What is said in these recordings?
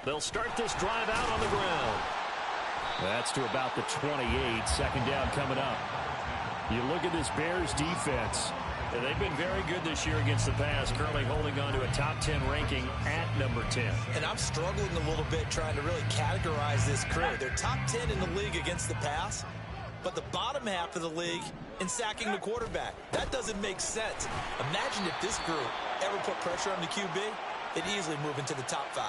They'll start this drive out on the ground. That's to about the 28. Second down coming up. You look at this Bears defense. They've been very good this year against the pass, currently holding on to a top 10 ranking at number 10. And I'm struggling a little bit trying to really categorize this crew. They're top 10 in the league against the pass, but the bottom half of the league in sacking the quarterback. That doesn't make sense. Imagine if this group ever put pressure on the QB, they'd easily move into the top 5.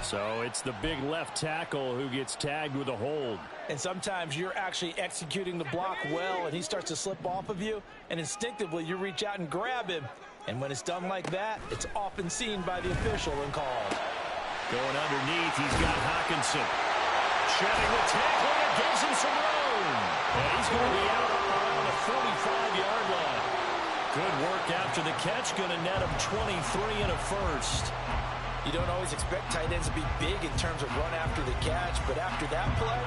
So it's the big left tackle who gets tagged with a hold. And sometimes you're actually executing the block well, and he starts to slip off of you, and instinctively you reach out and grab him. And when it's done like that, it's often seen by the official and called. Going underneath, he's got Hawkinson. Shedding the tackle, and it gives him some room. And he's going to be out around the 45-yard line. Good work after the catch, going to net him 23 and a first. You don't always expect tight ends to be big in terms of run after the catch, but after that play,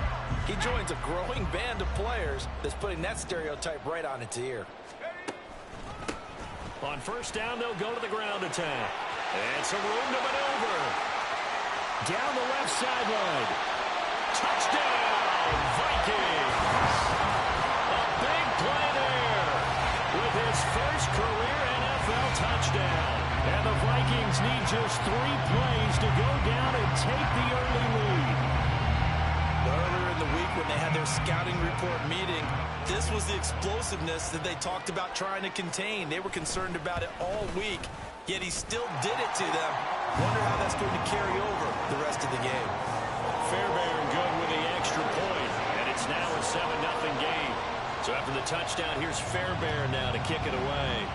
he joins a growing band of players that's putting that stereotype right on its ear. On first down, they'll go to the ground attack. And some room to maneuver. Down the left sideline. Touchdown, Vikings! A big play there with his first career NFL touchdown. And the Vikings need just 3 plays to go down and take the early lead. Earlier in the week when they had their scouting report meeting, this was the explosiveness that they talked about trying to contain. They were concerned about it all week, yet he still did it to them. Wonder how that's going to carry over the rest of the game. Fairbairn good with the extra point, and it's now a 7-0 game. So after the touchdown, here's Fairbairn now to kick it away.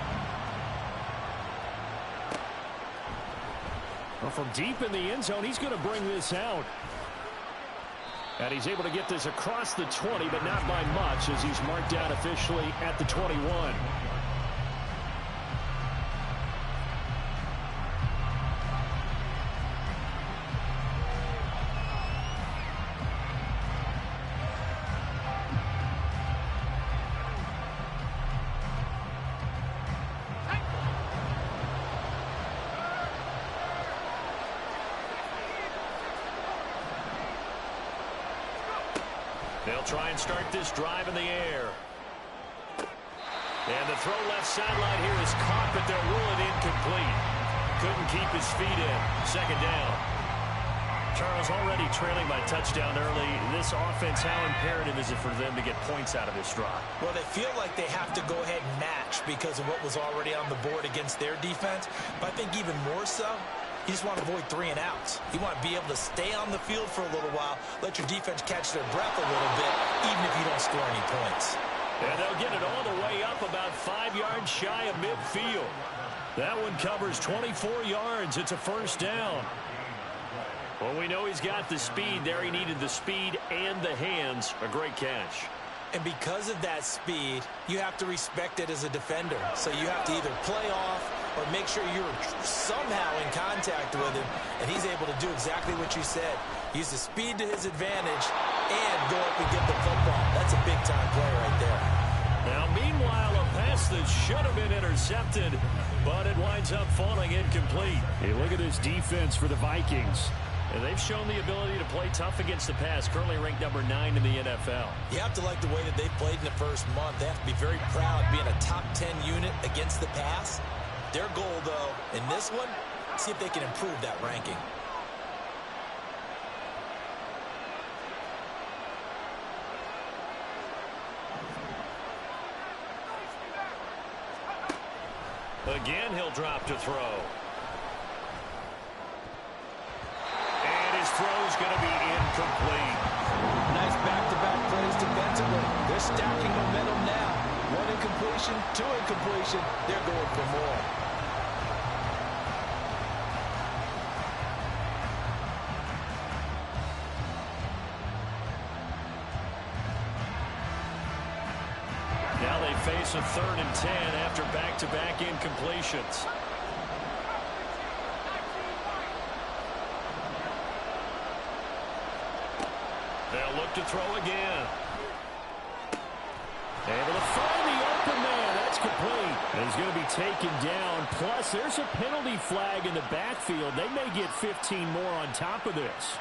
Well, from deep in the end zone, he's going to bring this out. And he's able to get this across the 20, but not by much, as he's marked down officially at the 21. They'll try and start this drive in the air. And the throw left sideline here is caught, but they'll rule it incomplete. Couldn't keep his feet in. Second down. Charles, already trailing by touchdown early. This offense, how imperative is it for them to get points out of this drive? Well, they feel like they have to go ahead and match because of what was already on the board against their defense. But I think even more so, you just want to avoid 3 and outs. You want to be able to stay on the field for a little while, let your defense catch their breath a little bit, even if you don't score any points. And they'll get it all the way up about 5 yards shy of midfield. That one covers 24 yards. It's a first down. Well, we know he's got the speed there. He needed the speed and the hands. A great catch. And because of that speed, you have to respect it as a defender. So you have to either play off or make sure you're somehow in contact with him, and he's able to do exactly what you said. Use the speed to his advantage and go up and get the football. That's a big-time play right there. Now, meanwhile, a pass that should have been intercepted, but it winds up falling incomplete. Hey, look at this defense for the Vikings. And they've shown the ability to play tough against the pass, currently ranked number 9 in the NFL. You have to like the way that they played in the first month. They have to be very proud being a top 10 unit against the pass. Their goal, though, in this one, see if they can improve that ranking. Again, he'll drop to throw. Throw's going to be incomplete. Nice back-to-back plays defensively. They're stacking momentum now. 1 incompletion, 2 incompletion. They're going for more. Now they face a 3rd and 10 after back-to-back incompletions. They'll look to throw again. Able to find the open man. That's complete. And he's going to be taken down. Plus, there's a penalty flag in the backfield. They may get 15 more on top of this.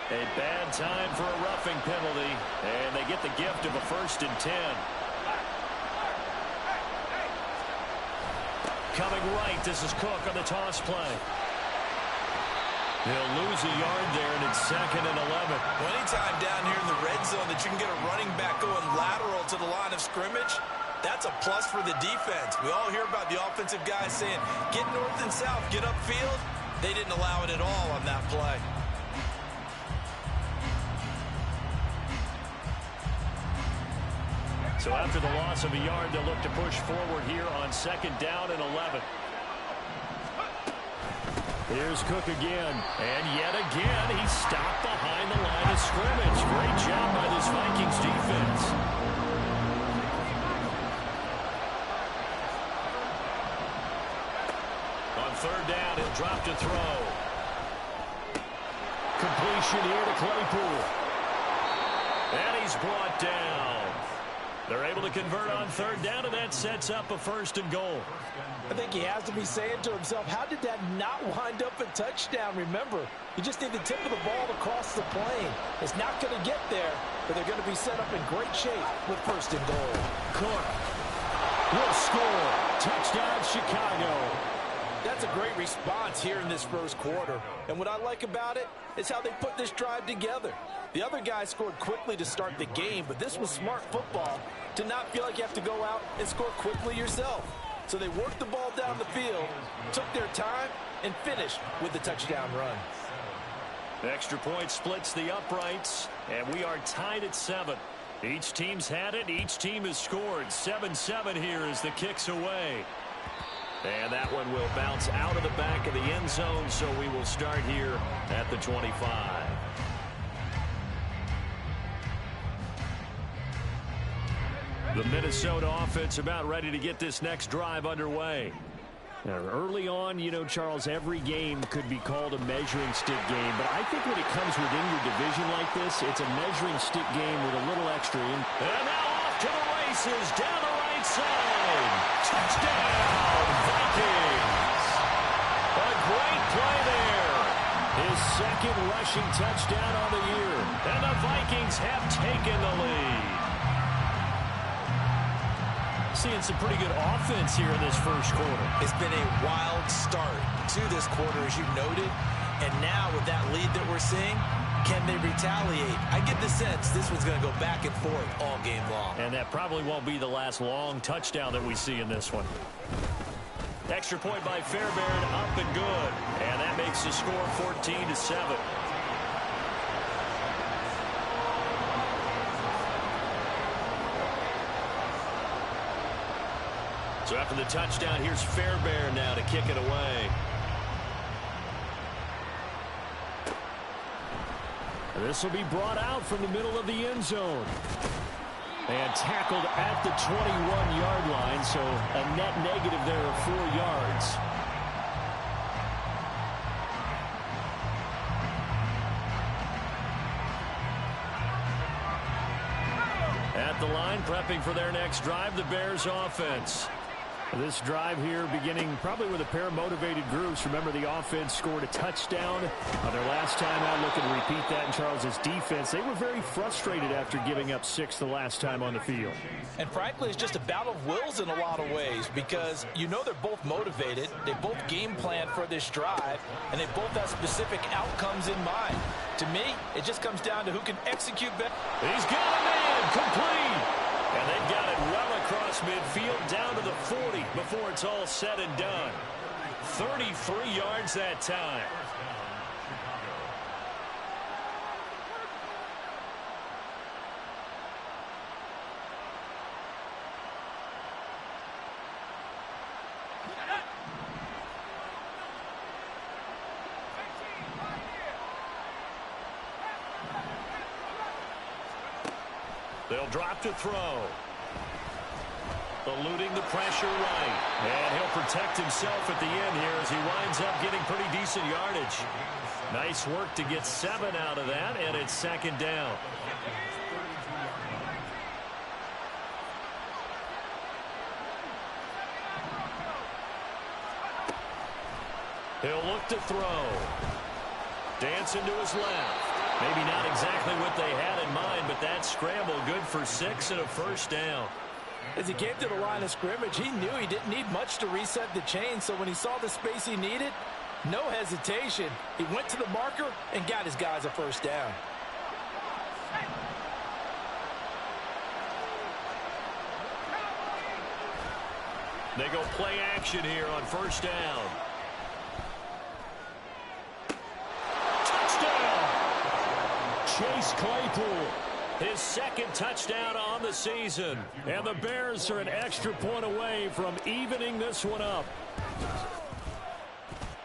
A bad time for a roughing penalty, and they get the gift of a 1st and 10. Coming right, this is Cook on the toss play. He'll lose a yard there, and it's 2nd and 11. Well, anytime down here in the red zone that you can get a running back going lateral to the line of scrimmage, that's a plus for the defense. We all hear about the offensive guys saying, get north and south, get upfield. They didn't allow it at all on that play. So after the loss of a yard, they'll look to push forward here on 2nd down and 11. Here's Cook again. And yet again, he's stopped behind the line of scrimmage. Great job by this Vikings defense. On 3rd down, he'll drop to throw. Completion here to Claypool. And he's brought down. They're able to convert on 3rd down, and that sets up a 1st and goal. I think he has to be saying to himself, how did that not wind up a touchdown? Remember, you just need the tip of the ball to cross the plane. It's not going to get there, but they're going to be set up in great shape with 1st and goal. Cook will score. Touchdown, Chicago. That's a great response here in this 1st quarter. And what I like about it is how they put this drive together. The other guys scored quickly to start the game, but this was smart football to not feel like you have to go out and score quickly yourself. So they worked the ball down the field, took their time, and finished with the touchdown run. Extra point splits the uprights, and we are tied at 7. Each team's had it. Each team has scored. 7-7 here as the kick's away. And that one will bounce out of the back of the end zone, so we will start here at the 25. The Minnesota offense about ready to get this next drive underway. Now, early on, you know, Charles, every game could be called a measuring stick game, but I think when it comes within your division like this, it's a measuring stick game with a little extra in. And now off to the races, down the right side. Touchdown, Vikings. A great play there. His 2nd rushing touchdown on the year. And the Vikings have taken the lead. Seeing some pretty good offense here in this 1st quarter. It's been a wild start to this quarter, as you noted. And now with that lead that we're seeing, can they retaliate? I get the sense this one's going to go back and forth all game long. And that probably won't be the last long touchdown that we see in this one. Extra point by Fairbairn, up and good. And that makes the score 14-7. So after the touchdown, here's Fairbairn now to kick it away. And this will be brought out from the middle of the end zone. And tackled at the 21-yard line, so a net negative there of 4 yards. At the line, prepping for their next drive, the Bears offense. This drive here beginning probably with a pair of motivated groups. Remember, the offense scored a touchdown on their last time out. Looking to repeat that in Charles's defense. They were very frustrated after giving up 6 the last time on the field. And frankly, it's just a battle of wills in a lot of ways because you know they're both motivated. They both game plan for this drive, and they both have specific outcomes in mind. To me, it just comes down to who can execute better. He's got a man complete. And they've got it well across midfield down to the 40 before it's all said and done. 33 yards that time. They'll drop to throw. Eluding the pressure right. And he'll protect himself at the end here as he winds up getting pretty decent yardage. Nice work to get 7 out of that, and it's second down. He'll look to throw. Dancing to his left. Maybe not exactly what they had in mind, but that scramble good for 6 and a first down. As he came to the line of scrimmage, he knew he didn't need much to reset the chain, so when he saw the space he needed, no hesitation. He went to the marker and got his guys a first down. They go play action here on first down. Chase Claypool, his second touchdown on the season. And the Bears are an extra point away from evening this one up.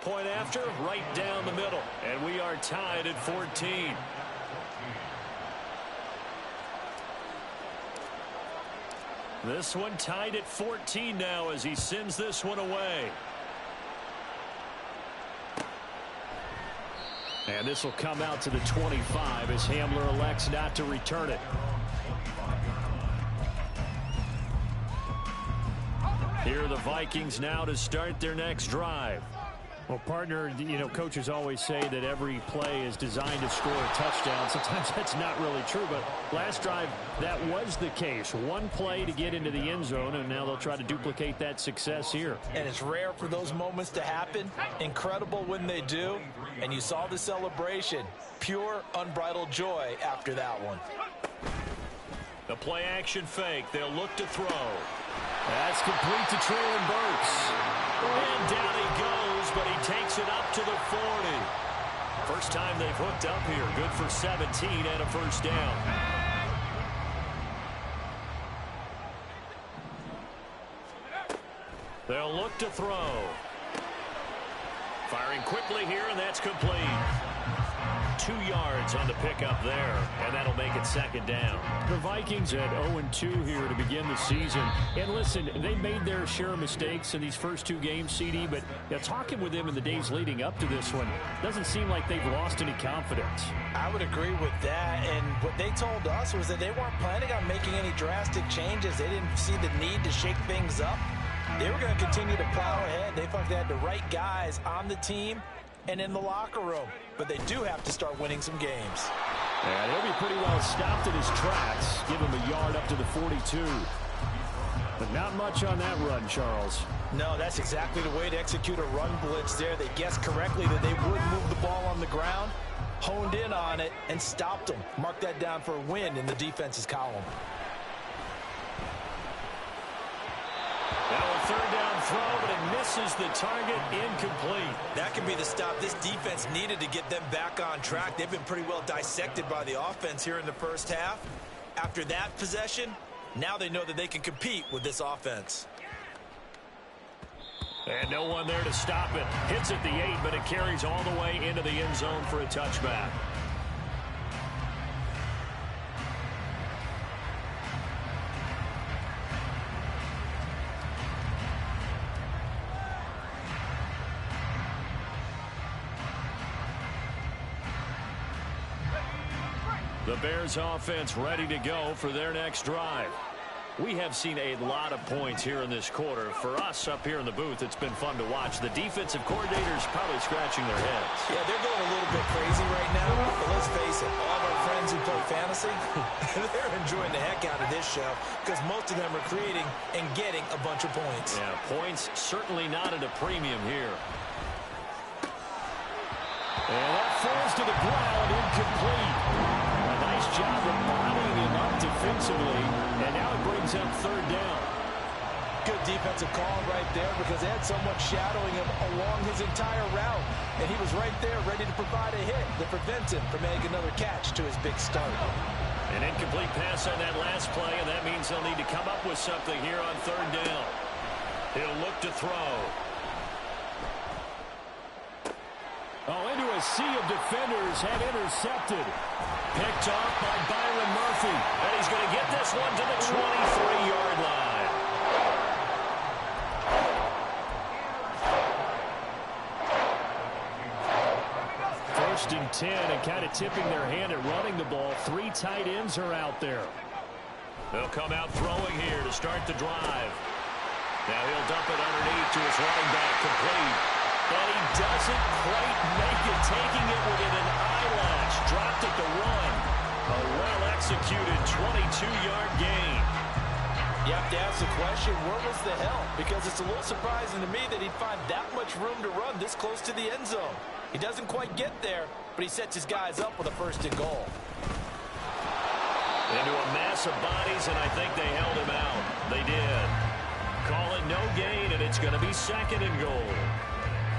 Point after, right down the middle. And we are tied at 14. This one tied at 14 now as he sends this one away. And this will come out to the 25 as Hamler elects not to return it. Here are the Vikings now to start their next drive. Well, partner, you know, coaches always say that every play is designed to score a touchdown. Sometimes that's not really true, but last drive, that was the case. One play to get into the end zone, and now they'll try to duplicate that success here. And it's rare for those moments to happen. Incredible when they do. And you saw the celebration. Pure, unbridled joy after that one. The play action fake. They'll look to throw. That's complete to Traylon Burks. And down he goes, but he takes it up to the 40. First time they've hooked up here. Good for 17 and a first down. They'll look to throw. Firing quickly here, and that's complete. 2 yards on the pickup there, and that'll make it second down. The Vikings at 0-2 here to begin the season. And listen, they made their share of mistakes in these first 2 games, CD, but talking with them in the days leading up to this one, doesn't seem like they've lost any confidence. I would agree with that, and what they told us was that they weren't planning on making any drastic changes. They didn't see the need to shake things up. They were going to continue to plow ahead. They felt they had the right guys on the team and in the locker room. But they do have to start winning some games. And he'll be pretty well stopped in his tracks. Give him a yard up to the 42. But not much on that run, Charles. No, that's exactly the way to execute a run blitz there. They guessed correctly that they would move the ball on the ground, honed in on it, and stopped them. Mark that down for a win in the defense's column. Now a third down throw, but it misses the target, incomplete. That could be the stop this defense needed to get them back on track. They've been pretty well dissected by the offense here in the first half. After that possession, now they know that they can compete with this offense. And no one there to stop it. Hits at the 8, but it carries all the way into the end zone for a touchback. The Bears offense ready to go for their next drive. We have seen a lot of points here in this quarter. For us up here in the booth, it's been fun to watch. The defensive coordinators probably scratching their heads. Yeah, they're going a little bit crazy right now. But let's face it, all of our friends who play fantasy, they're enjoying the heck out of this show because most of them are creating and getting a bunch of points. Yeah, points certainly not at a premium here. And that falls to the ground, incomplete. A nice job of bottling him up defensively, and now it brings up third down. Good defensive call right there because they had someone shadowing him along his entire route, and he was right there ready to provide a hit that prevents him from making another catch to his big start. An incomplete pass on that last play, and that means they'll need to come up with something here on third down. He'll look to throw. Oh, into a sea of defenders, had intercepted. Picked off by Byron Murphy. And he's going to get this one to the 23-yard line. 1st and 10 and kind of tipping their hand at running the ball. 3 tight ends are out there. They'll come out throwing here to start the drive. Now he'll dump it underneath to his running back, complete. And he doesn't quite make it, taking it within an eyelash. Dropped at the 1. A well-executed 22-yard gain. You have to ask the question, where was the help? Because it's a little surprising to me that he'd find that much room to run this close to the end zone. He doesn't quite get there, but he sets his guys up with a 1st and goal. Into a mass of bodies, and I think they held him out. They did. Call it no gain, and it's going to be 2nd and goal.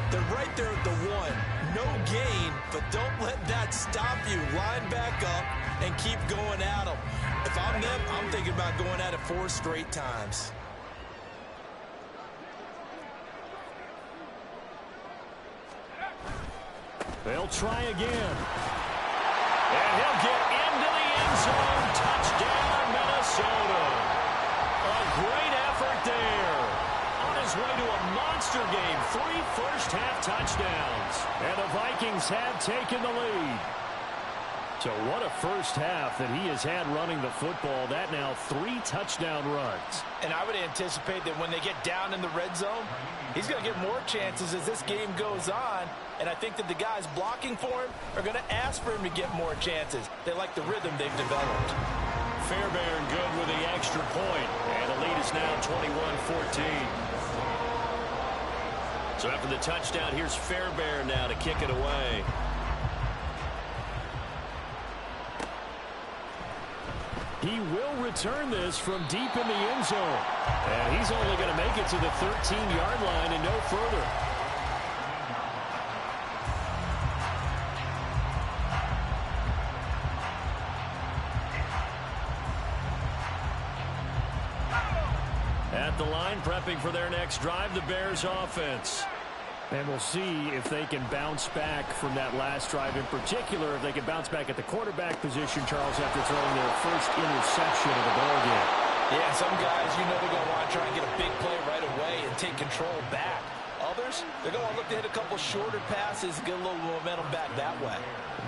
They're right there at the 1. No gain, but don't let that stop you. Line back up and keep going at them. If I'm them, I'm thinking about going at it 4 straight times. They'll try again. And he'll get into the end zone. Touchdown, Minnesota. A great effort there. On his way to a monster game. 3 first-half touchdowns. And the Vikings have taken the lead. So what a first half that he has had running the football. That now 3 touchdown runs. And I would anticipate that when they get down in the red zone, he's going to get more chances as this game goes on. And I think that the guys blocking for him are going to ask for him to get more chances. They like the rhythm they've developed. Fairbairn good with the extra point. And the lead is now 21-14. So after the touchdown, here's Fairbairn now to kick it away. He will return this from deep in the end zone. And he's only going to make it to the 13-yard line and no further. At the line, prepping for their next drive, the Bears offense. And we'll see if they can bounce back from that last drive in particular, if they can bounce back at the quarterback position, Charles, after throwing their first interception of the ball game. Yeah, some guys, you know they're going to want to try and get a big play right away and take control back. Others, they're going to look to hit a couple shorter passes, get a little momentum back that way.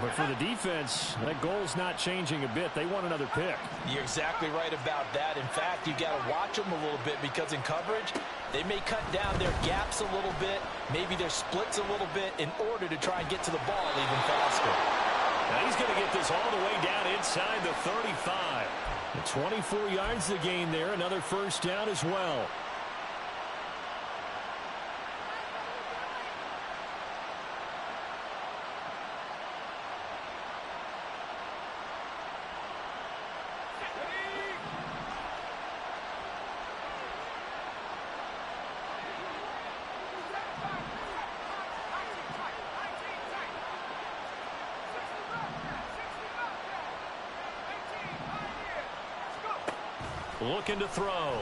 But for the defense, that goal's not changing a bit. They want another pick. You're exactly right about that. In fact, you got to watch them a little bit because in coverage, they may cut down their gaps a little bit, maybe their splits a little bit in order to try and get to the ball even faster. Now he's going to get this all the way down inside the 35. 24 yards to gain there, another first down as well. Looking to throw.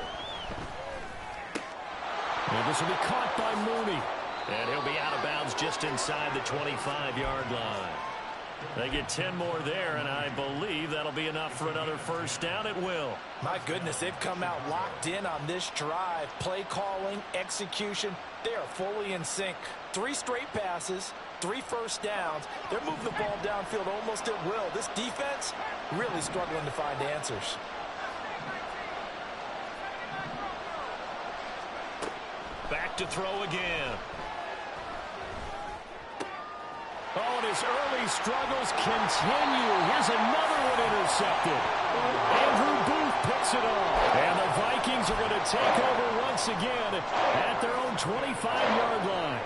And this will be caught by Mooney. And he'll be out of bounds just inside the 25-yard line. They get 10 more there, and I believe that'll be enough for another first down. It will. My goodness, they've come out locked in on this drive. Play calling, execution, they are fully in sync. 3 straight passes, 3 first downs. They're moving the ball downfield almost at will. This defense really struggling to find answers. Back to throw again. Oh, and his early struggles continue. Here's another one intercepted. Andrew Booth picks it off. And the Vikings are going to take over once again at their own 25-yard line.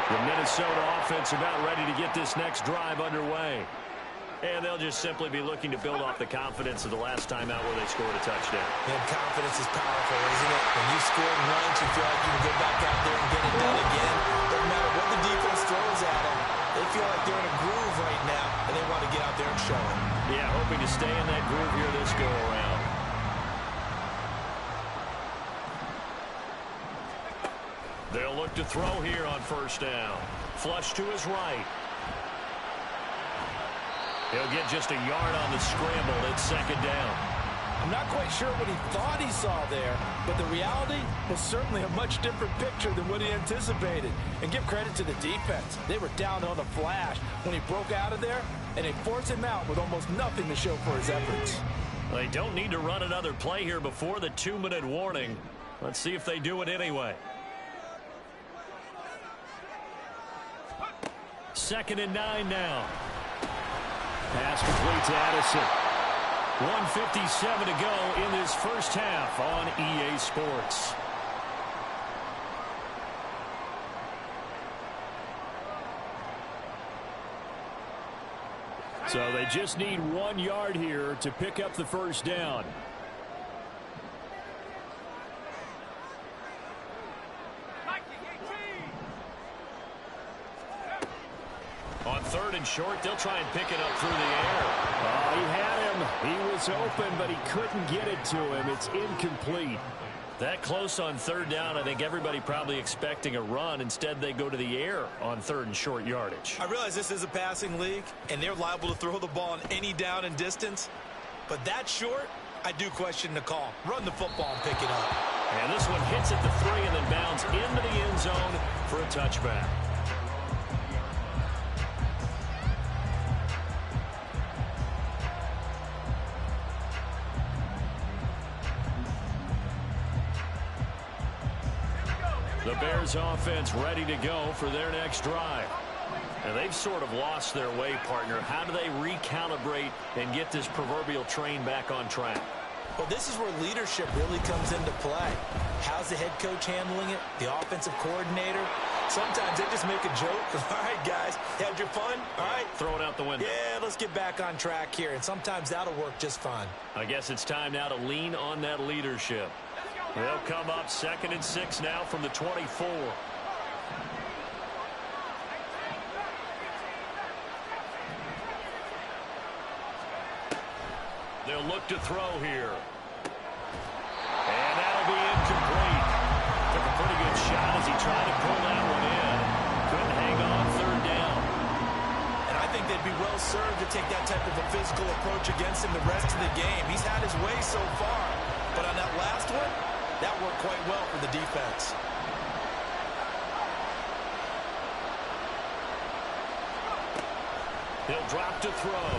The Minnesota offense about ready to get this next drive underway. And they'll just simply be looking to build off the confidence of the last time out where they scored a touchdown. And confidence is powerful, isn't it? When you score once, you feel like you can go back out there and get it done again. Doesn't matter what the defense throws at them. They feel like they're in a groove right now, and they want to get out there and show it. Yeah, hoping to stay in that groove here this go-around. They'll look to throw here on first down. Flush to his right. He'll get just a yard on the scramble. It's second down. I'm not quite sure what he thought he saw there, but the reality was certainly a much different picture than what he anticipated. And give credit to the defense. They were down on the flash when he broke out of there, and they forced him out with almost nothing to show for his efforts. They don't need to run another play here before the 2-minute warning. Let's see if they do it anyway. 2nd and 9 now. Pass complete to Addison. 1:57 to go in this first half on EA Sports. So they just need 1 yard here to pick up the first down. On 3rd and short, they'll try and pick it up through the air. Oh, he had him. He was open, but he couldn't get it to him. It's incomplete. That close on 3rd down, I think everybody probably expecting a run. Instead, they go to the air on 3rd and short yardage. I realize this is a passing league, and they're liable to throw the ball on any down and distance. But that short, I do question the call. Run the football and pick it up. And this one hits at the 3 and then bounds into the end zone for a touchback. The Bears offense ready to go for their next drive. And they've sort of lost their way, partner. How do they recalibrate and get this proverbial train back on track? Well, this is where leadership really comes into play. How's the head coach handling it? The offensive coordinator? Sometimes they just make a joke. All right, guys, had your fun? All right. Throw it out the window. Yeah, let's get back on track here. And sometimes that'll work just fine. I guess it's time now to lean on that leadership. They'll come up 2nd and 6 now from the 24. They'll look to throw here. And that'll be incomplete. Took a pretty good shot as he tried to pull that one in. Couldn't hang on 3rd down. And I think they'd be well served to take that type of a physical approach against him the rest of the game. He's had his way so far. But on that last one, that worked quite well for the defense. He'll drop to throw.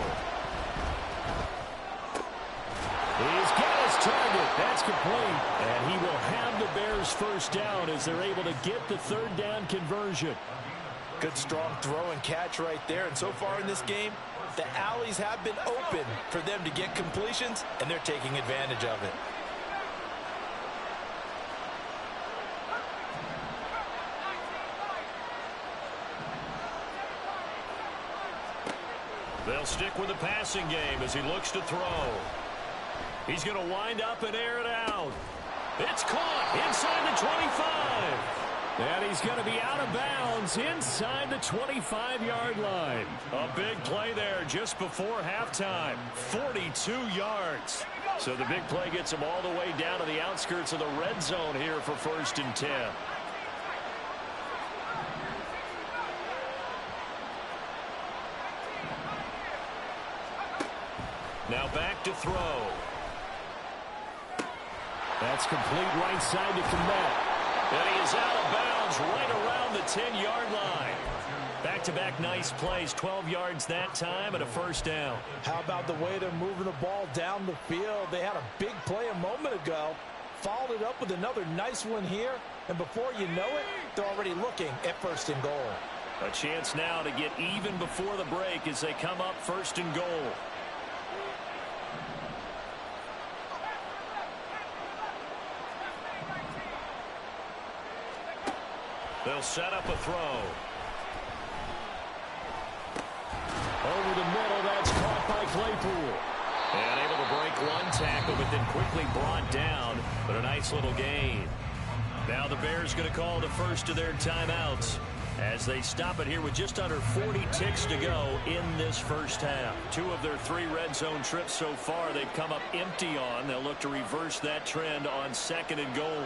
He's got his target. That's complete. And he will have the Bears first down as they're able to get the 3rd down conversion. Good strong throw and catch right there. And so far in this game, the alleys have been open for them to get completions, and they're taking advantage of it. They'll stick with the passing game as he looks to throw. He's going to wind up and air it out. It's caught inside the 25. And he's going to be out of bounds inside the 25-yard line. A big play there just before halftime. 42 yards. So the big play gets him all the way down to the outskirts of the red zone here for 1st and 10. Now back to throw. That's complete right side to Komet. And he is out of bounds right around the 10-yard line. Back-to-back nice plays, 12 yards that time and a first down. How about the way they're moving the ball down the field? They had a big play a moment ago, followed it up with another nice one here, and before you know it, they're already looking at 1st and goal. A chance now to get even before the break as they come up 1st and goal. They'll set up a throw. Over the middle, that's caught by Claypool. And able to break one tackle, but then quickly brought down. But a nice little gain. Now the Bears going to call the first of their timeouts as they stop it here with just under 40 ticks to go in this first half. 2 of their 3 red zone trips so far they've come up empty on. They'll look to reverse that trend on 2nd and goal.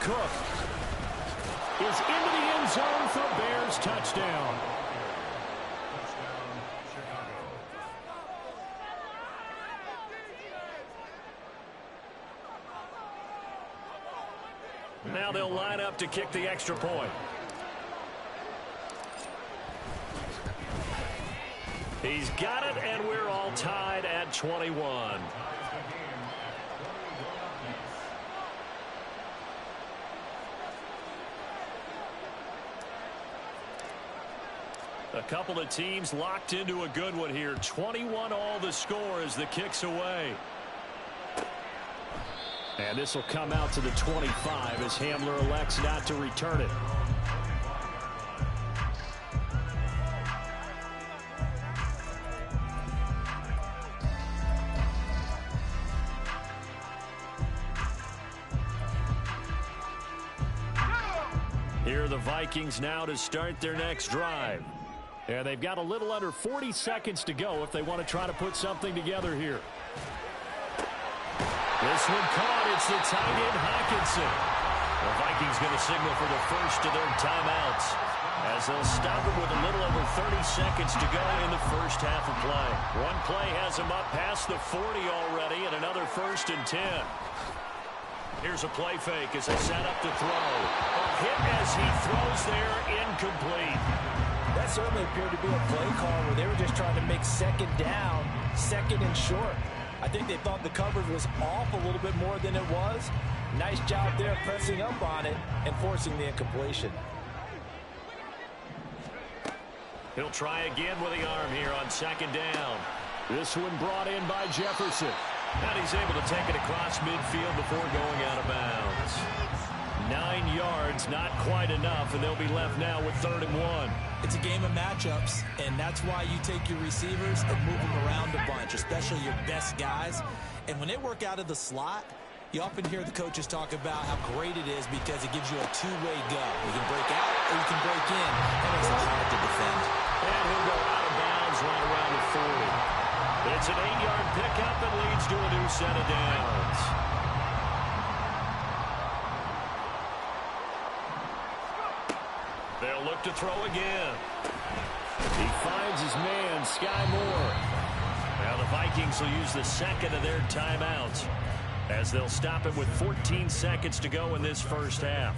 Cook is into the end zone for a Bears touchdown. Now they'll line up to kick the extra point. He's got it, and we're all tied at 21. A couple of teams locked into a good one here. 21 all the score as the kick's away. And this will come out to the 25 as Hamler elects not to return it. Here are the Vikings now to start their next drive. And they've got a little under 40 seconds to go if they want to try to put something together here. This one caught. It's the tight end, Hawkinson. The Vikings going to signal for the first of their timeouts as they'll stop it with a little over 30 seconds to go in the first half of play. One play has them up past the 40 already, and another 1st and 10. Here's a play fake as they set up to throw. A hit as he throws there, incomplete. That certainly appeared to be a play call where they were just trying to make second down, second and short. I think they thought the coverage was off a little bit more than it was. Nice job there pressing up on it and forcing the incompletion. He'll try again with the arm here on second down. This one brought in by Jefferson. And he's able to take it across midfield before going out of bounds. 9 yards, not quite enough, and they'll be left now with 3rd and 1. It's a game of matchups, and that's why you take your receivers and move them around a bunch, especially your best guys. And when they work out of the slot, you often hear the coaches talk about how great it is because it gives you a two-way go. You can break out or you can break in. That makes it hard to defend. And he'll go out of bounds right around the 40. It's an 8-yard pickup and leads to a new set of downs. They'll look to throw again. He finds his man, Sky Moore. Now the Vikings will use the second of their timeouts as they'll stop it with 14 seconds to go in this first half.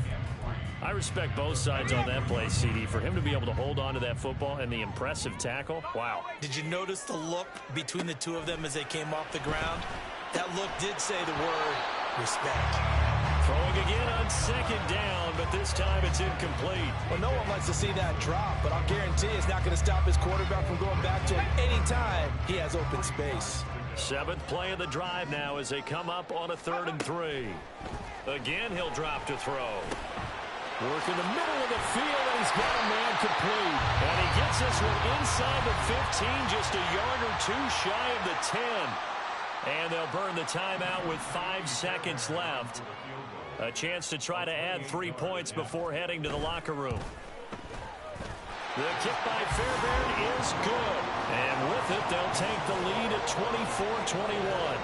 I respect both sides on that play, CD. For him to be able to hold on to that football and the impressive tackle, wow. Did you notice the look between the two of them as they came off the ground? That look did say the word respect. Throwing again on second down, but this time it's incomplete. Well, no one likes to see that drop, but I'll guarantee it's not going to stop his quarterback from going back to him anytime he has open space. 7th play of the drive now as they come up on a 3rd and 3. Again, he'll drop to throw. Work in the middle of the field, and he's got a man complete. And he gets this one inside the 15, just a yard or two shy of the 10. And they'll burn the timeout with 5 seconds left. A chance to try to add 3 points before heading to the locker room. The kick by Fairbairn is good. And with it, they'll take the lead at 24-21.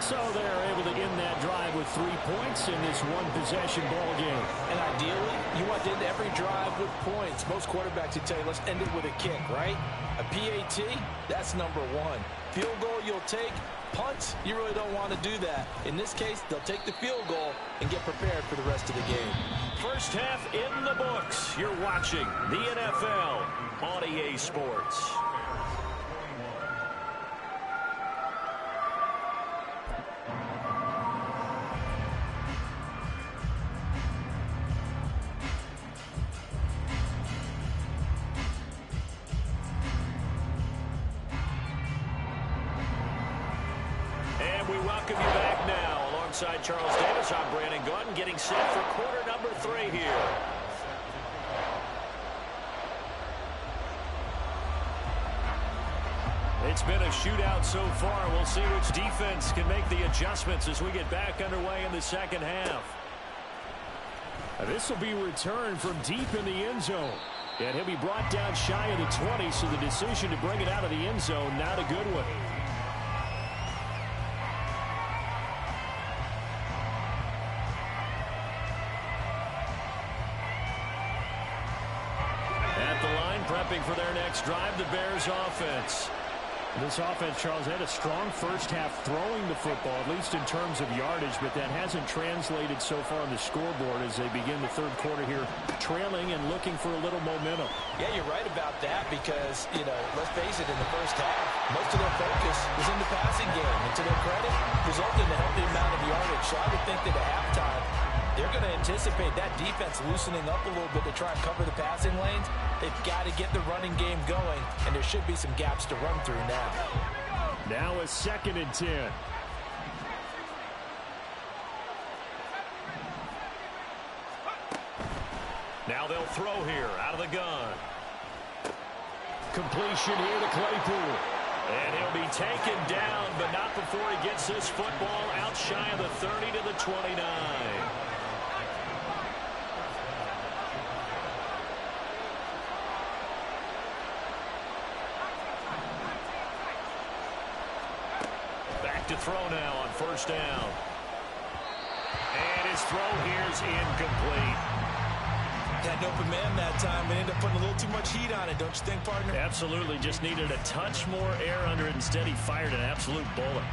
So they're able to end that drive with 3 points in this one-possession ball game. And ideally, you want to end every drive with points. Most quarterbacks would tell you, let's end it with a kick, right? A PAT, that's number 1. Field goal you'll take. Punts, you really don't want to do that. In this case, they'll take the field goal and get prepared for the rest of the game. First half in the books. You're watching the NFL on EA Sports. Alongside Charles Davis, I'm Brandon Gordon, getting set for quarter number 3 here. It's been a shootout so far. We'll see which defense can make the adjustments as we get back underway in the second half. This will be returned from deep in the end zone. And he'll be brought down shy of the 20, so the decision to bring it out of the end zone, not a good one. prepping for their next drive, the Bears offense. This offense, Charles, had a strong first half throwing the football, at least in terms of yardage, but that hasn't translated so far on the scoreboard as they begin the third quarter here, trailing and looking for a little momentum. Yeah, you're right about that because, let's face it, in the first half, most of their focus was in the passing game. And to their credit, resulted in a healthy amount of yardage. So I would think that at halftime, they're going to anticipate that defense loosening up a little bit to try and cover the passing lanes. They've got to get the running game going, and there should be some gaps to run through now. Now a 2nd and 10. Now they'll throw here out of the gun. Completion here to Claypool. And he'll be taken down, but not before he gets this football out shy of the 30 to the 29. To throw now on first down. And his throw here's incomplete. Had an open man that time, but ended up putting a little too much heat on it, don't you think, partner? Absolutely. Just needed a touch more air under it. Instead, he fired an absolute bullet.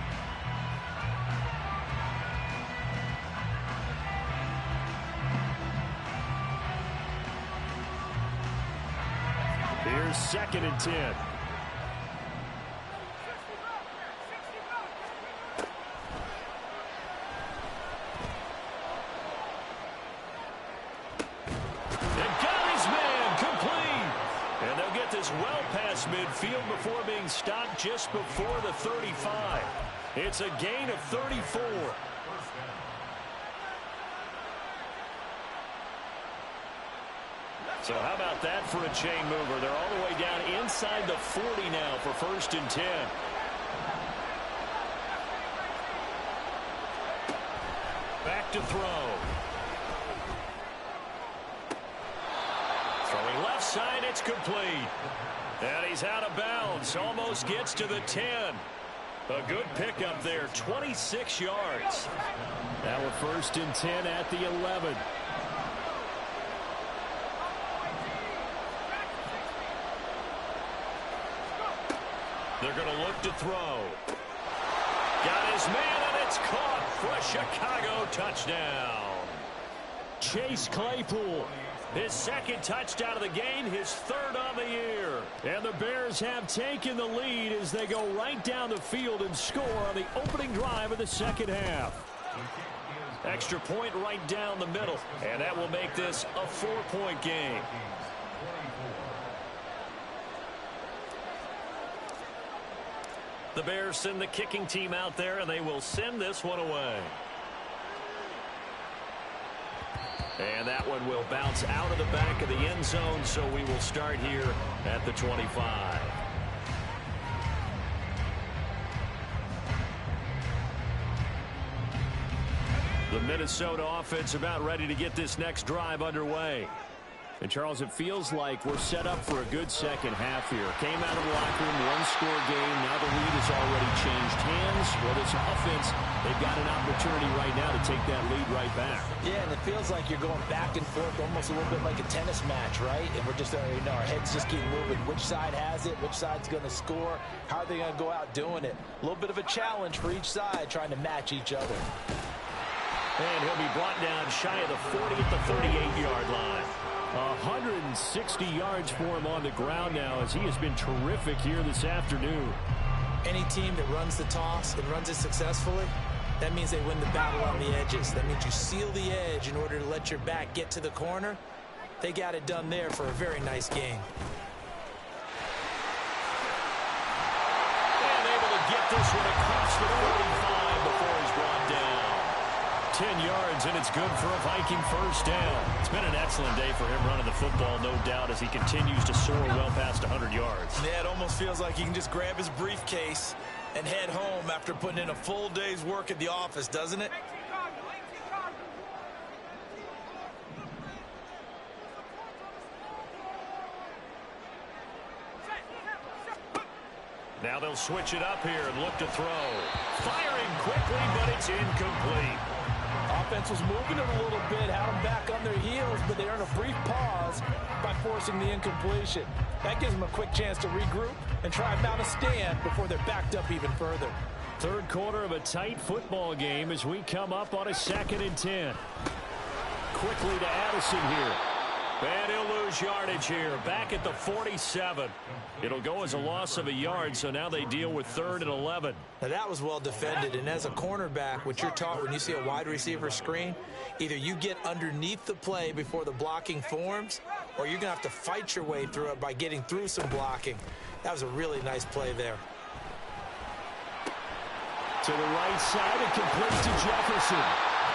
Here's 2nd and 10. Well past midfield before being stopped just before the 35. It's a gain of 34. So how about that for a chain mover? They're all the way down inside the 40 now for 1st and 10. Back to throw. Throwing left side, it's complete. And he's out of bounds. Almost gets to the 10. A good pickup there, 26 yards. Now a 1st and 10 at the 11. They're going to look to throw. Got his man, and it's caught for a Chicago touchdown. Chase Claypool. His 2nd touchdown of the game, his 3rd on the year. And the Bears have taken the lead as they go right down the field and score on the opening drive of the 2nd half. Extra point right down the middle, and that will make this a 4-point game. The Bears send the kicking team out there, and they will send this one away. And that one will bounce out of the back of the end zone, so we will start here at the 25. The Minnesota offense about ready to get this next drive underway. And, Charles, it feels like we're set up for a good second half here. Came out of the locker room, one-score game. Now the lead has already changed hands. Well, this offense, they've got an opportunity right now to take that lead right back. Yeah, and it feels like you're going back and forth almost a little bit like a tennis match, right? And we're just, our heads just keep moving. Which side has it? Which side's going to score? How are they going to go out doing it? A little bit of a challenge for each side trying to match each other. And he'll be brought down shy of the 40 at the 38-yard line. 160 yards for him on the ground now as he has been terrific here this afternoon. Any team that runs the toss and runs it successfully, that means they win the battle on the edges. That means you seal the edge in order to let your back get to the corner. They got it done there for a very nice game. And able to get this one across the 45 before he's brought down. 10 yards, and it's good for a Viking first down. It's been an excellent day for him running the football, no doubt, as he continues to soar well past 100 yards. Yeah, it almost feels like he can just grab his briefcase and head home after putting in a full day's work at the office, doesn't it? Now they'll switch it up here and look to throw. Firing quickly, but it's incomplete. Offense was moving it a little bit, had them back on their heels, but they earn a brief pause by forcing the incompletion. That gives them a quick chance to regroup and try and mount a stand before they're backed up even further. Third quarter of a tight football game as we come up on a 2nd and 10. Quickly to Addison here. And he'll lose yardage here. Back at the 47. It'll go as a loss of a yard, so now they deal with 3rd and 11. Now that was well defended, and as a cornerback, what you're taught when you see a wide receiver screen, either you get underneath the play before the blocking forms, or you're going to have to fight your way through it by getting through some blocking. That was a really nice play there. To the right side, and complete to Jefferson.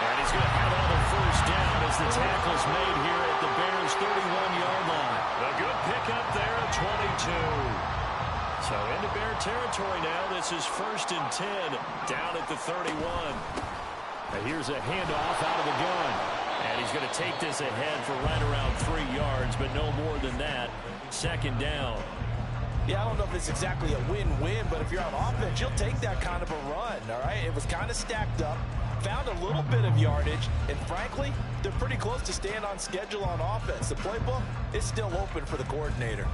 And he's going to have another first down as the tackle's made here at the Bears' 31-yard line. A good pickup there at 22. So into Bear territory now. This is 1st and 10 down at the 31. Now here's a handoff out of the gun. And he's going to take this ahead for right around 3 yards, but no more than that. 2nd down. Yeah, I don't know if it's exactly a win-win, but if you're on offense, you'll take that kind of a run, all right? It was kind of stacked up, found a little bit of yardage, and frankly, they're pretty close to staying on schedule on offense. The playbook is still open for the coordinator.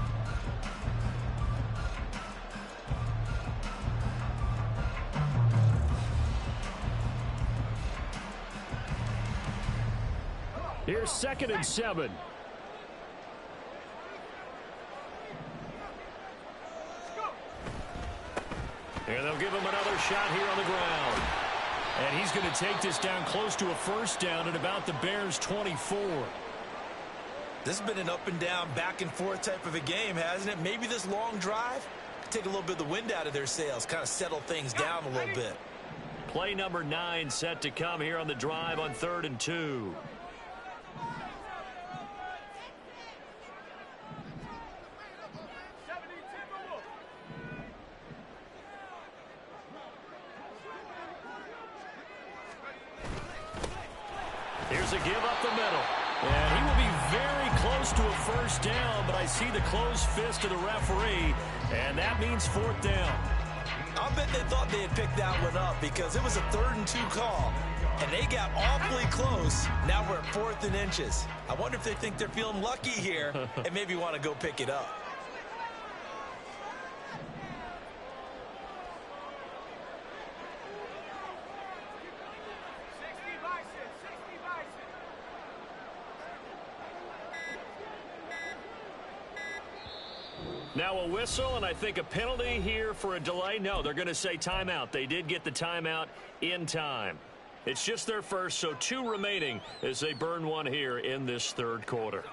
Here's 2nd and 7. And they'll give him another shot here on the ground. And he's going to take this down close to a first down at about the Bears' 24. This has been an up and down, back and forth type of a game, hasn't it? Maybe this long drive could take a little bit of the wind out of their sails, kind of settle things down a little bit. Play number 9 set to come here on the drive on 3rd and 2. Here's a give up the middle. And he will be very close to a first down, but I see the closed fist of the referee, and that means 4th down. I'll bet they thought they had picked that one up because it was a 3rd and 2 call, and they got awfully close. Now we're at 4th and inches. I wonder if they think they're feeling lucky here and maybe want to go pick it up. Now a whistle, and I think a penalty here for a delay. No, they're going to say timeout. They did get the timeout in time. It's just their first, so 2 remaining as they burn one here in this 3rd quarter.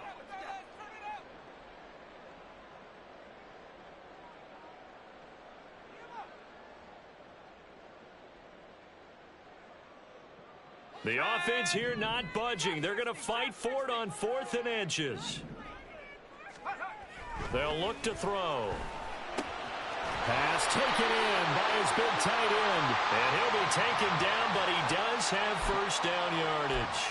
The offense here not budging. They're going to fight for it on 4th and inches. They'll look to throw. Pass taken in by his big tight end. And he'll be taken down, but he does have first down yardage.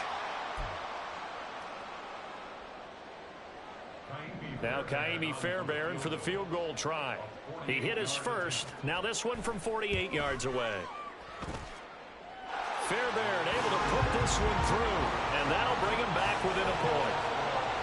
Now Kaimi Fairbairn for the field goal try. He hit his first. Now this one from 48 yards away. Fairbairn able to put this one through, and that'll bring him back within a point.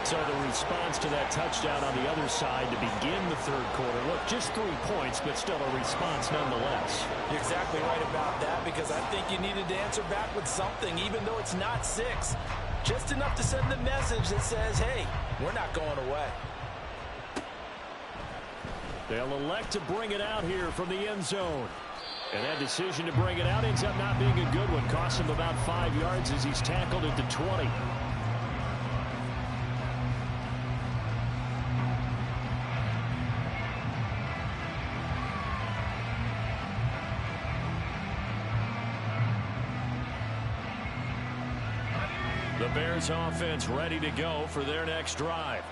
So the response to that touchdown on the other side to begin the 3rd quarter. Look, just 3 points, but still a response nonetheless. You're exactly right about that because I think you needed to answer back with something, even though it's not 6. Just enough to send the message that says, hey, we're not going away. They'll elect to bring it out here from the end zone. And that decision to bring it out ends up not being a good one. Costs him about 5 yards as he's tackled at the 20. The Bears offense ready to go for their next drive.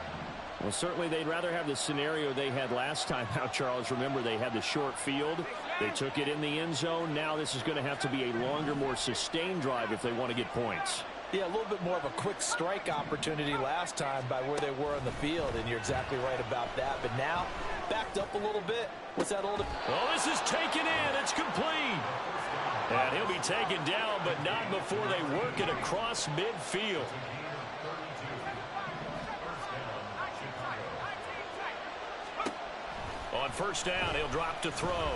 Well, certainly they'd rather have the scenario they had last time out, Charles. Remember, they had the short field. They took it in the end zone. Now this is going to have to be a longer, more sustained drive if they want to get points. Yeah, a little bit more of a quick strike opportunity last time by where they were on the field, and you're exactly right about that. But now, backed up a little bit. What's that old? Oh, this is taken in. It's complete. And he'll be taken down, but not before they work it across midfield. first down. He'll drop to throw.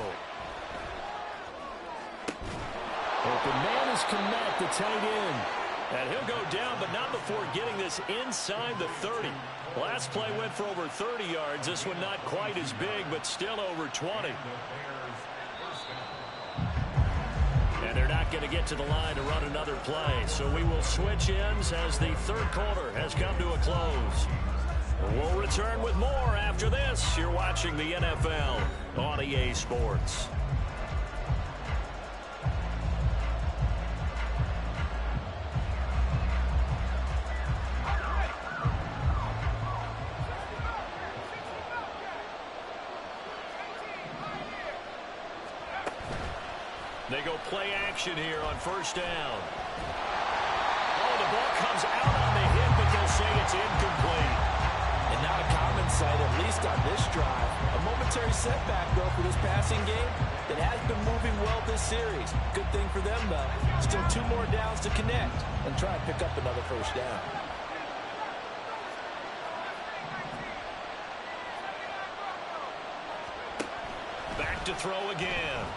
Open man is Komet, the tight end. And he'll go down, but not before getting this inside the 30. Last play went for over 30 yards. This one not quite as big, but still over 20. And they're not going to get to the line to run another play. So we will switch ends as the third quarter has come to a close. We'll return with more after this. You're watching the NFL on EA Sports. They go play action here on first down. Oh, the ball comes out on the hit, but they'll say it's incomplete. And not a common sight, at least on this drive. A momentary setback, though, for this passing game that has been moving well this series. Good thing for them, though. Still 2 more downs to connect and try and pick up another first down. Back to throw again.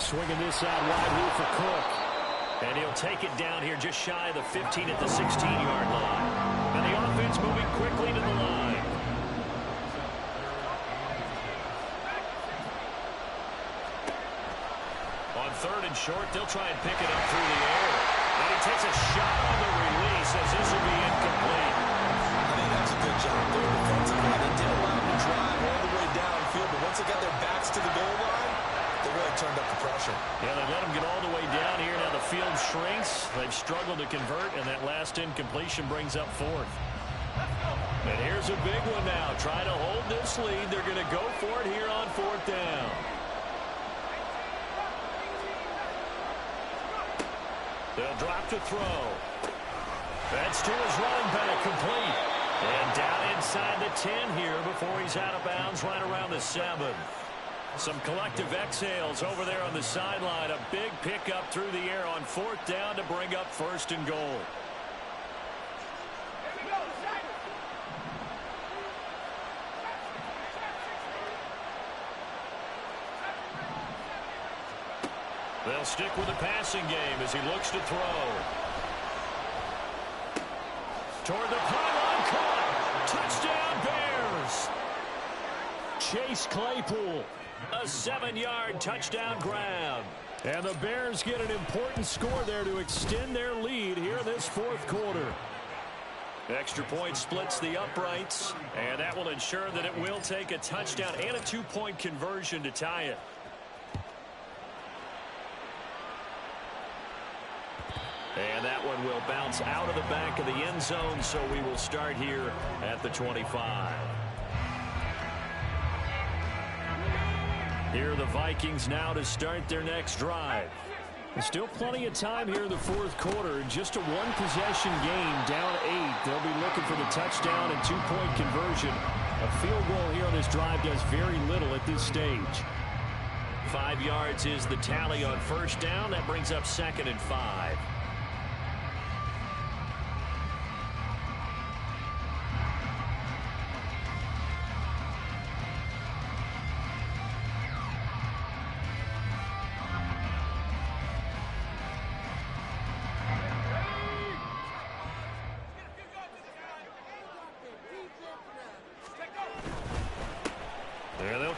Swinging this out wide here for Cook. And he'll take it down here just shy of the 15 at the 16-yard line. And the offense moving quickly to the line. On third and short, they'll try and pick it up through the air. And he takes a shot on the release as this will be incomplete. I think that's a good job there defensively. They did allow them to drive all the way downfield, but once they got their backs to the goal line, they really turned up the pressure. Yeah, they let them get all the way down here. Now the field shrinks. They've struggled to convert, and that last incompletion brings up fourth. And here's a big one now. Try to hold this lead. They're going to go for it here on fourth down. They'll drop to throw. That's to his running back, complete. And down inside the 10 here before he's out of bounds right around the 7. Some collective exhales over there on the sideline. A big pickup through the air on fourth down to bring up first and goal. They'll stick with the passing game as he looks to throw. Toward the pylon, caught. Touchdown, Bears. Chase Claypool. A 7-yard touchdown grab. And the Bears get an important score there to extend their lead here in this fourth quarter. Extra point splits the uprights, and that will ensure that it will take a touchdown and a 2-point conversion to tie it. And that one will bounce out of the back of the end zone, so we will start here at the 25. Here are the Vikings now to start their next drive. There's still plenty of time here in the fourth quarter. Just a one-possession game, down 8. They'll be looking for the touchdown and 2-point conversion. A field goal here on this drive does very little at this stage. 5 yards is the tally on first down. That brings up 2nd and 5.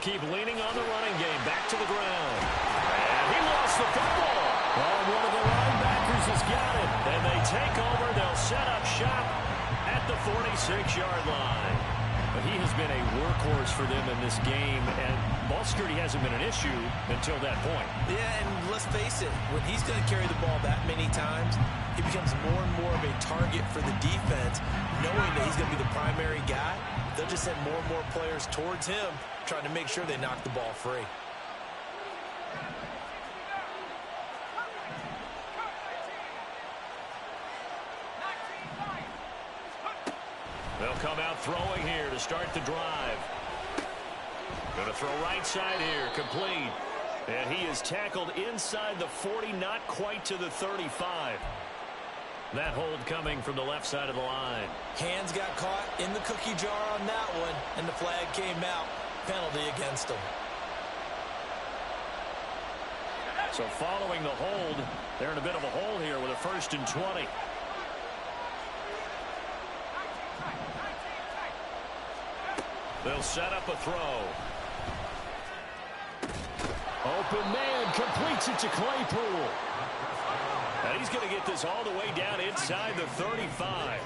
Keep leaning on the running game. Back to the ground. And he lost the football. Oh, one of the linebackers has got it. And they take over. They'll set up shop at the 46-yard line. But he has been a workhorse for them in this game, and ball security hasn't been an issue until that point. Yeah, and let's face it, when he's going to carry the ball that many times, he becomes more and more of a target for the defense, knowing that he's going to be the primary guy. They'll just send more and more players towards him, trying to make sure they knock the ball free. They'll come out throwing here to start the drive. Going to throw right side here, complete. And he is tackled inside the 40, not quite to the 35. That hold coming from the left side of the line. Hands got caught in the cookie jar on that one, and the flag came out. Penalty against him. So following the hold, they're in a bit of a hole here with a 1st and 20. They'll set up a throw. Open man completes it to Claypool. And he's going to get this all the way down inside the 35.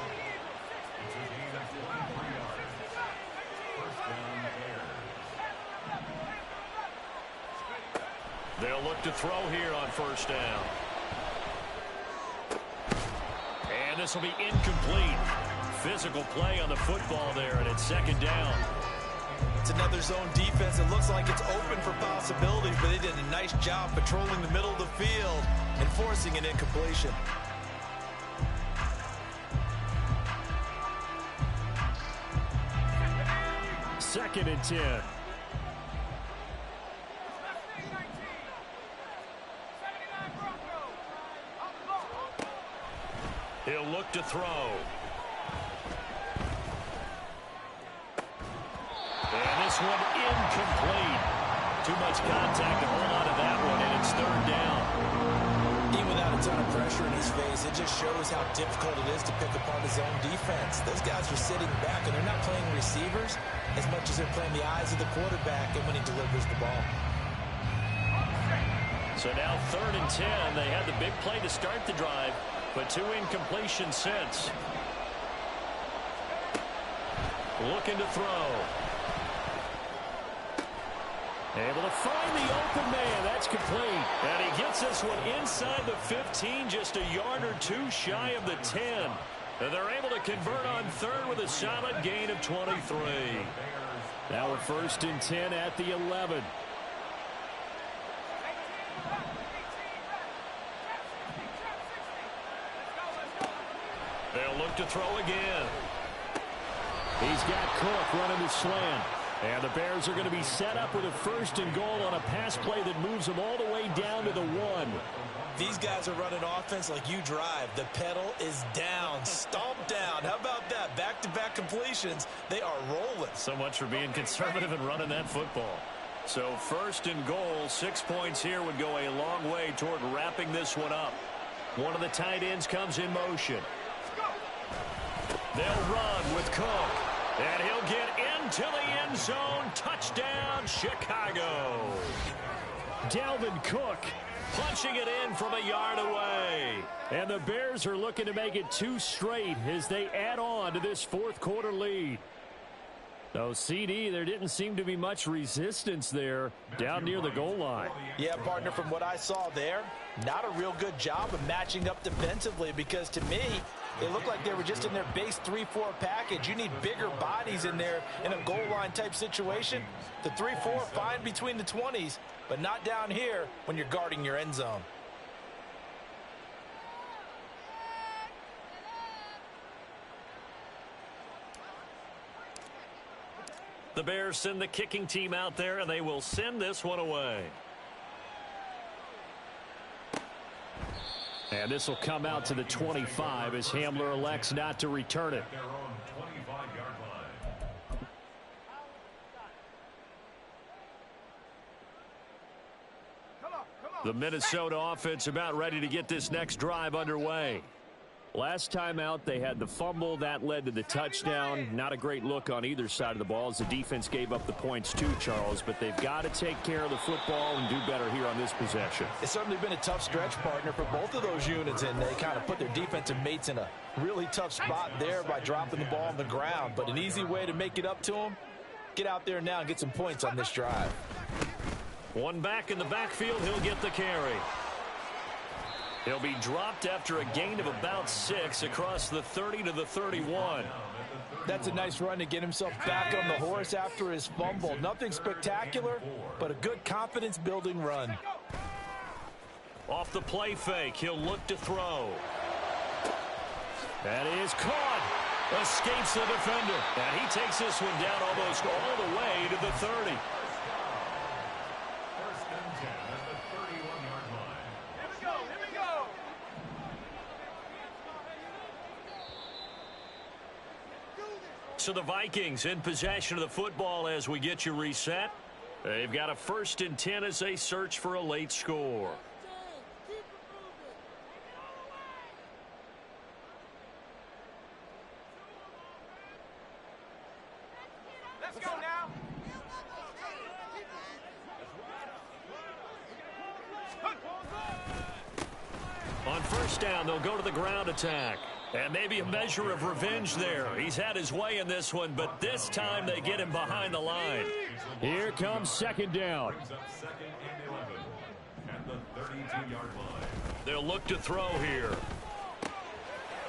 They'll look to throw here on 1st down. And this will be incomplete. Physical play on the football there, and it's 2nd down. It's another zone defense. It looks like it's open for possibilities, but they did a nice job patrolling the middle of the field and forcing an incompletion. Second and 10. He'll look to throw. And this one incomplete. Too much contact to hold on to that one, and it's 3rd down. Even without a ton of pressure in his face, it just shows how difficult it is to pick apart his own defense. Those guys are sitting back, and they're not playing receivers as much as they're playing the eyes of the quarterback and when he delivers the ball. So now 3rd and 10. They had the big play to start the drive, but 2 incompletions since. Looking to throw. Able to find the open man. That's complete. And he gets this one inside the 15, just a yard or 2 shy of the 10. And they're able to convert on 3rd with a solid gain of 23. Now a 1st and 10 at the 11. They'll look to throw again. He's got Cook running the slant. And the Bears are going to be set up with a 1st and goal on a pass play that moves them all the way down to the 1. These guys are running offense like you drive. The pedal is down. Stomp down. How about that? Back-to-back completions. They are rolling. So much for being conservative and running that football. So 1st and goal, 6 points here would go a long way toward wrapping this one up. One of the tight ends comes in motion. They'll run with Cook. And he'll get into the end zone. Touchdown, Chicago. Dalvin Cook punching it in from a yard away. And the Bears are looking to make it 2 straight as they add on to this 4th quarter lead. So, CD, there didn't seem to be much resistance there down near the goal line. Yeah, partner, from what I saw there, not a real good job of matching up defensively because to me, they looked like they were just in their base 3-4 package. You need bigger bodies in there in a goal line type situation. The 3-4 fine between the 20s, but not down here when you're guarding your end zone. The Bears send the kicking team out there, and they will send this one away. And this will come out to the 25 as Hamler elects not to return it. The Minnesota offense about ready to get this next drive underway. Last time out, they had the fumble. That led to the touchdown. Not a great look on either side of the ball as the defense gave up the points too, Charles. But they've got to take care of the football and do better here on this possession. It's certainly been a tough stretch, partner, for both of those units, and they kind of put their defensive mates in a really tough spot there by dropping the ball on the ground. But an easy way to make it up to them, get out there now and get some points on this drive. One back in the backfield, he'll get the carry. He'll be dropped after a gain of about 6 across the 30 to the 31. That's a nice run to get himself back on the horse after his fumble. Nothing spectacular, but a good confidence-building run. Off the play fake, he'll look to throw. That is caught. Escapes the defender. And he takes this one down almost all the way to the 30. So the Vikings in possession of the football as we get you reset. They've got a 1st and 10 as they search for a late score. Let's go now. On 1st down, they'll go to the ground attack. And maybe a measure of revenge there. He's had his way in this one, but this time they get him behind the line. Here comes 2nd down. They'll look to throw here.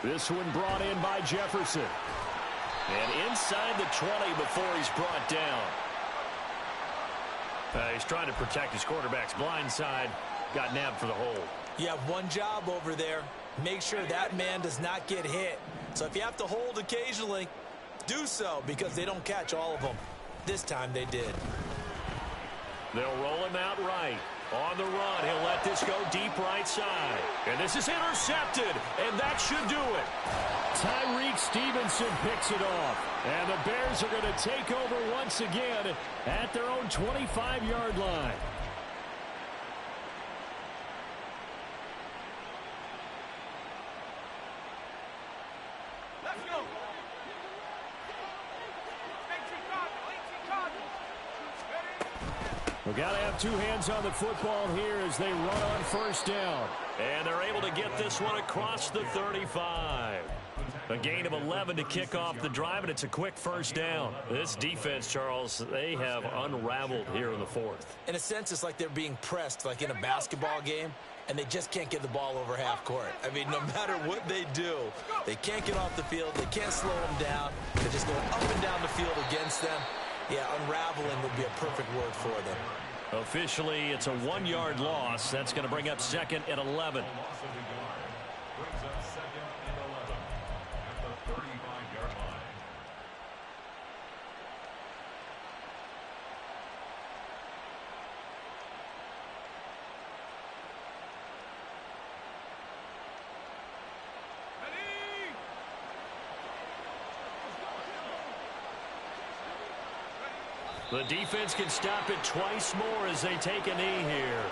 This one brought in by Jefferson. And inside the 20 before he's brought down. He's trying to protect his quarterback's blind side. Got nabbed for the hold. You have one job over there. Make sure that man does not get hit. So if you have to hold occasionally, do so, because they don't catch all of them. This time they did. They'll roll him out right. On the run, he'll let this go deep right side. And this is intercepted, and that should do it. Tyreek Stevenson picks it off. And the Bears are going to take over once again at their own 25-yard line. We've got to have 2 hands on the football here as they run on 1st down. And they're able to get this one across the 35. A gain of 11 to kick off the drive, and it's a quick 1st down. This defense, Charles, they have unraveled here in the 4th. In a sense, it's like they're being pressed like in a basketball game, and they just can't get the ball over half court. I mean, no matter what they do, they can't get off the field. They can't slow them down. They're just going up and down the field against them. Yeah, unraveling would be a perfect word for them. Officially, it's a 1-yard loss. That's going to bring up 2nd and 11. The defense can stop it twice more as they take a knee here.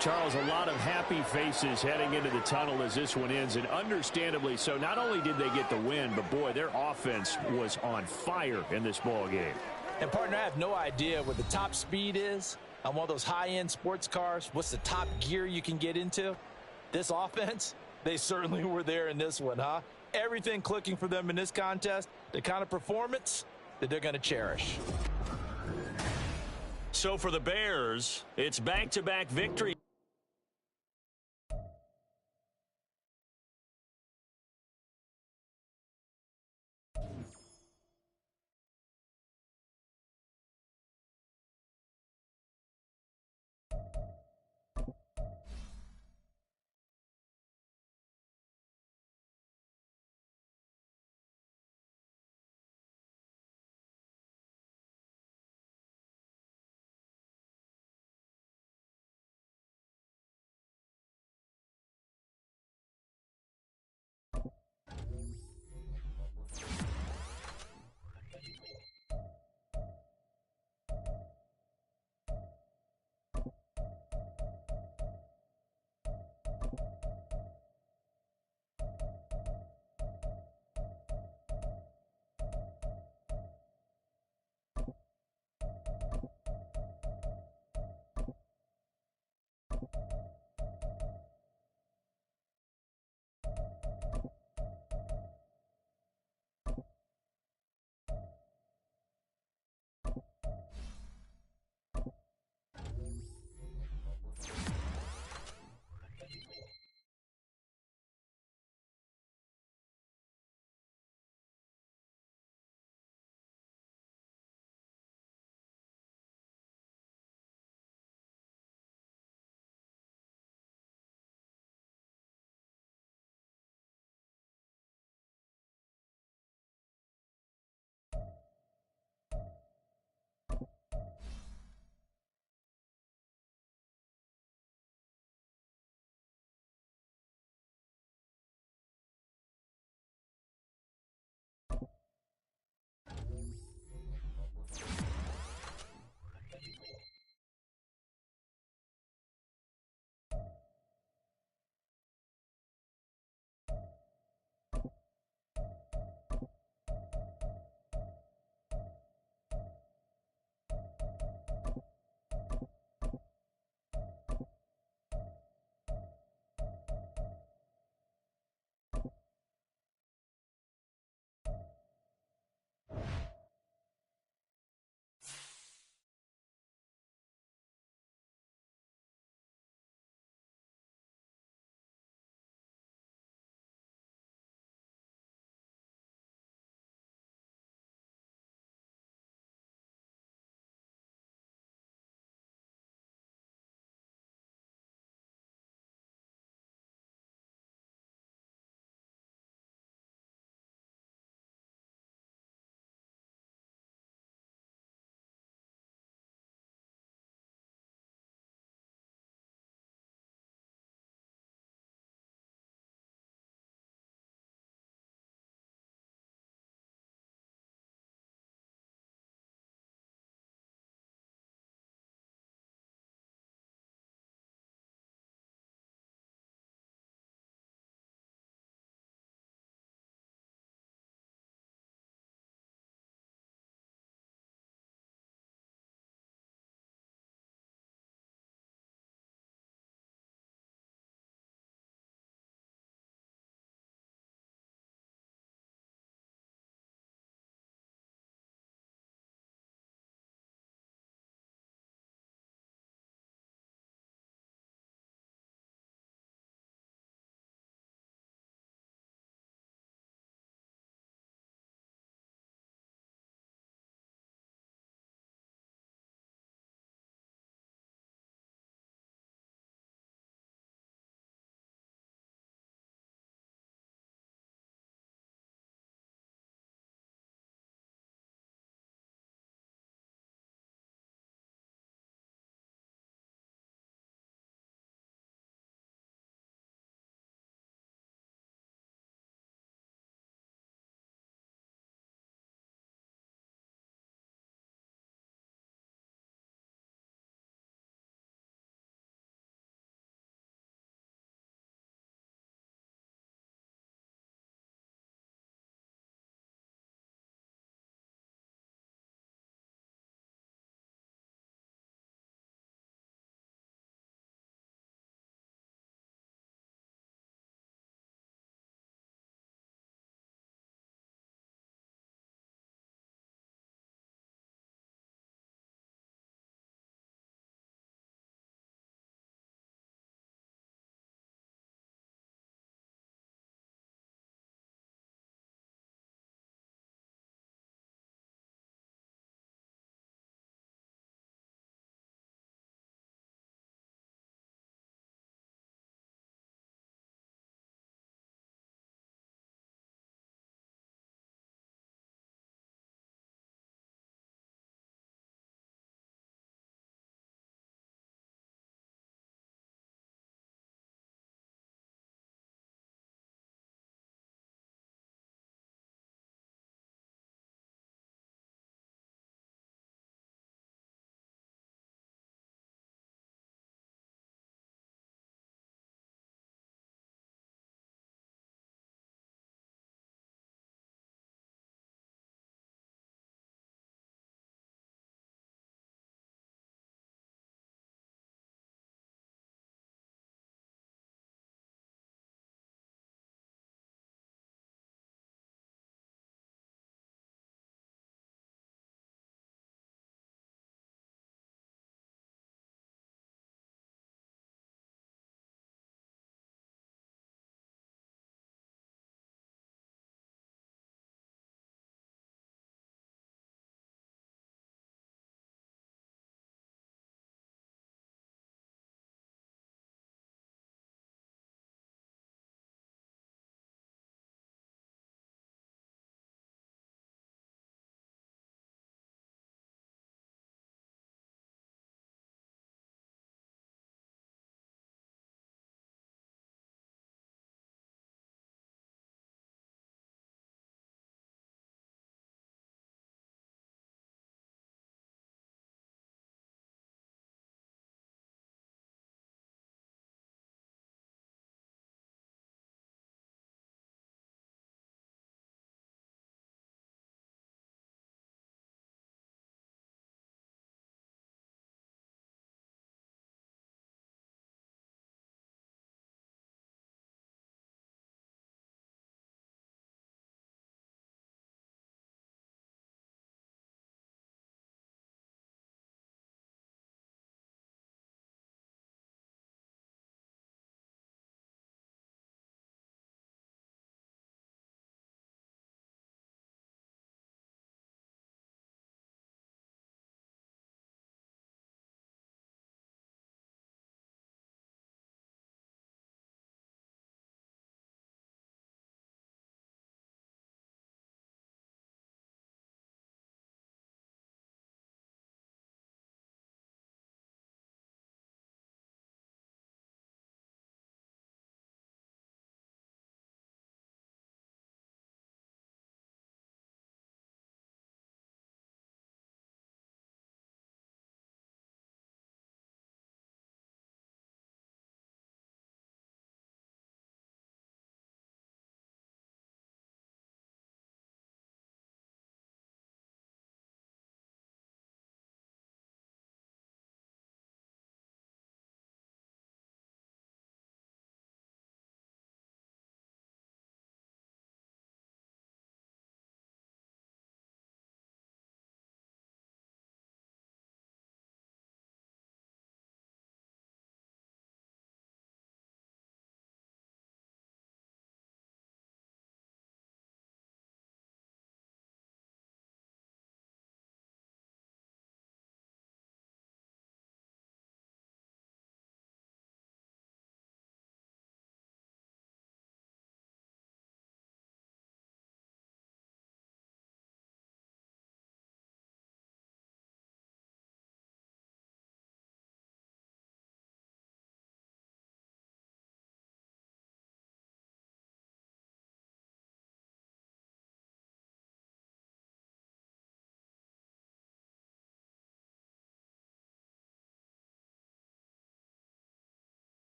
Charles, a lot of happy faces heading into the tunnel as this one ends, and understandably so. Not only did they get the win, but boy, their offense was on fire in this ball game. And partner, I have no idea what the top speed is on one of those high-end sports cars. What's the top gear you can get into? This offense, they certainly were there in this one, huh? Everything clicking for them in this contest, the kind of performance that they're going to cherish. So for the Bears, it's back-to-back victory.